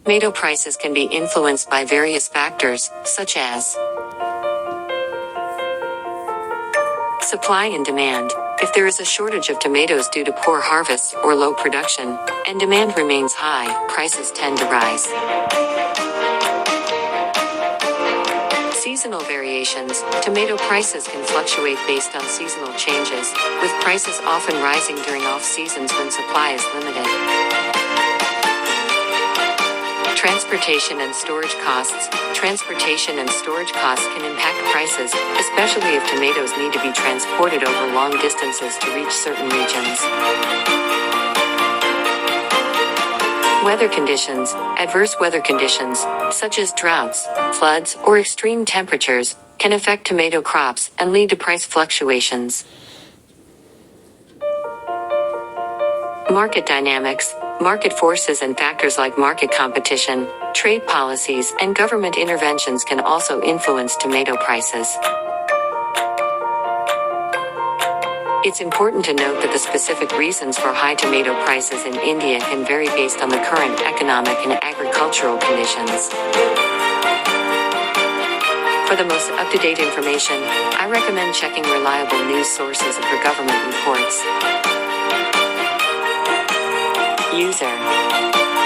Tomato prices can be influenced by various factors, such as supply and demand. If there is a shortage of tomatoes due to poor harvests or low production, and demand remains high, prices tend to rise. Seasonal variations. Tomato prices can fluctuate based on seasonal changes, with prices often rising during off-seasons when supply is limited. Transportation and storage costs. Transportation and storage costs can impact prices, especially if tomatoes need to be transported over long distances to reach certain regions. Weather conditions. Adverse weather conditions, such as droughts, floods, or extreme temperatures, can affect tomato crops and lead to price fluctuations. Market dynamics. Market forces and factors like market competition, trade policies, and government interventions can also influence tomato prices. It's important to note that the specific reasons for high tomato prices in India can vary based on the current economic and agricultural conditions. For the most up-to-date information, I recommend checking reliable news sources for government reports. User.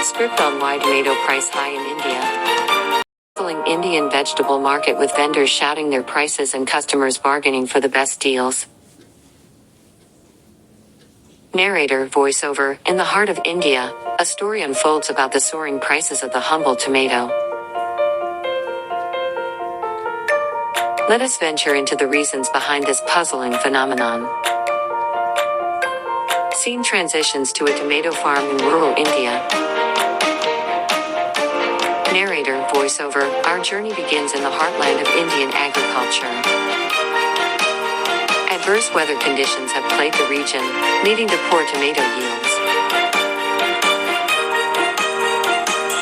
Script on why tomato price high in India. Indian vegetable market with vendors shouting their prices and customers bargaining for the best deals. Narrator voiceover. In the heart of India, a story unfolds about the soaring prices of the humble tomato. Let us venture into the reasons behind this puzzling phenomenon. Scene transitions to a tomato farm in rural India. Narrator voiceover. Our journey begins in the heartland of Indian agriculture. Adverse weather conditions have plagued the region, leading to poor tomato yields.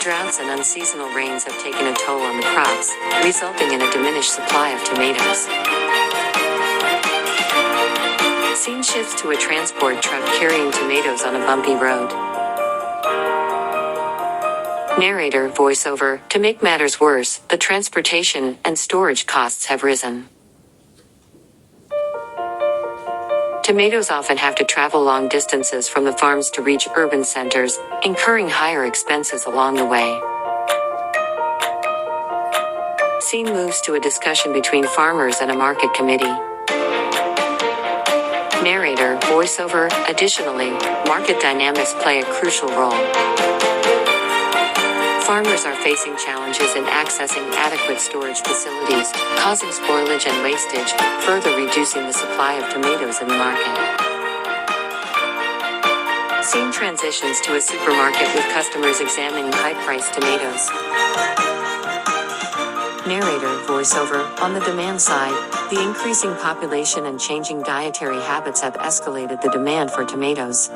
Droughts and unseasonal rains have taken a toll on the crops, resulting in a diminished supply of tomatoes. Scene shifts to a transport truck carrying tomatoes on a bumpy road. Narrator voiceover. To make matters worse, the transportation and storage costs have risen. Tomatoes often have to travel long distances from the farms to reach urban centers, incurring higher expenses along the way. Scene moves to a discussion between farmers and a market committee. Narrator voiceover. Additionally, market dynamics play a crucial role. Farmers are facing challenges in accessing adequate storage facilities, causing spoilage and wastage, further reducing the supply of tomatoes in the market. Scene transitions to a supermarket with customers examining high-priced tomatoes. Narrator voiceover. On the demand side, the increasing population and changing dietary habits have escalated the demand for tomatoes.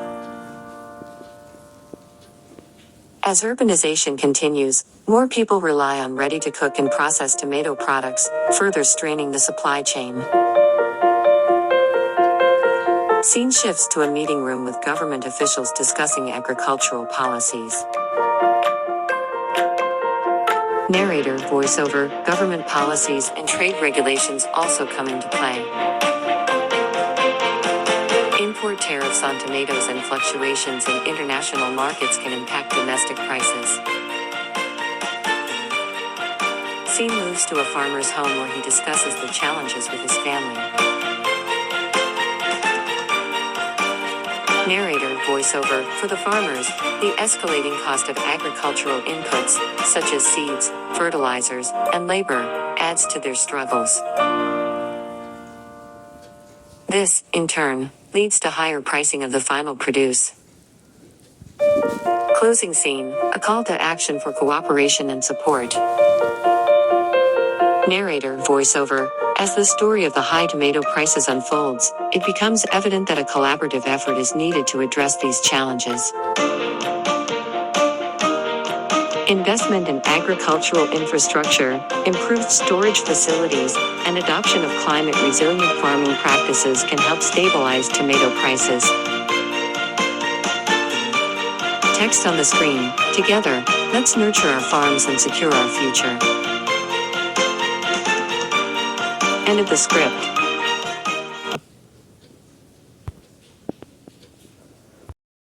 As urbanization continues, more people rely on ready-to-cook and processed tomato products, further straining the supply chain. Scene shifts to a meeting room with government officials discussing agricultural policies. Narrator voiceover. Government policies and trade regulations also come into play. Import tariffs on tomatoes and fluctuations in international markets can impact domestic prices. Scene moves to a farmer's home where he discusses the challenges with his family. Narrator voiceover. For the farmers, the escalating cost of agricultural inputs, such as seeds, fertilizers, and labor, adds to their struggles. This, in turn, leads to higher pricing of the final produce. Closing scene. A call to action for cooperation and support. Narrator voiceover. As the story of the high tomato prices unfolds, it becomes evident that a collaborative effort is needed to address these challenges. Investment in agricultural infrastructure, improved storage facilities, and adoption of climate-resilient farming practices can help stabilize tomato prices. Text on the screen. Together, let's nurture our farms and secure our future. End of the script.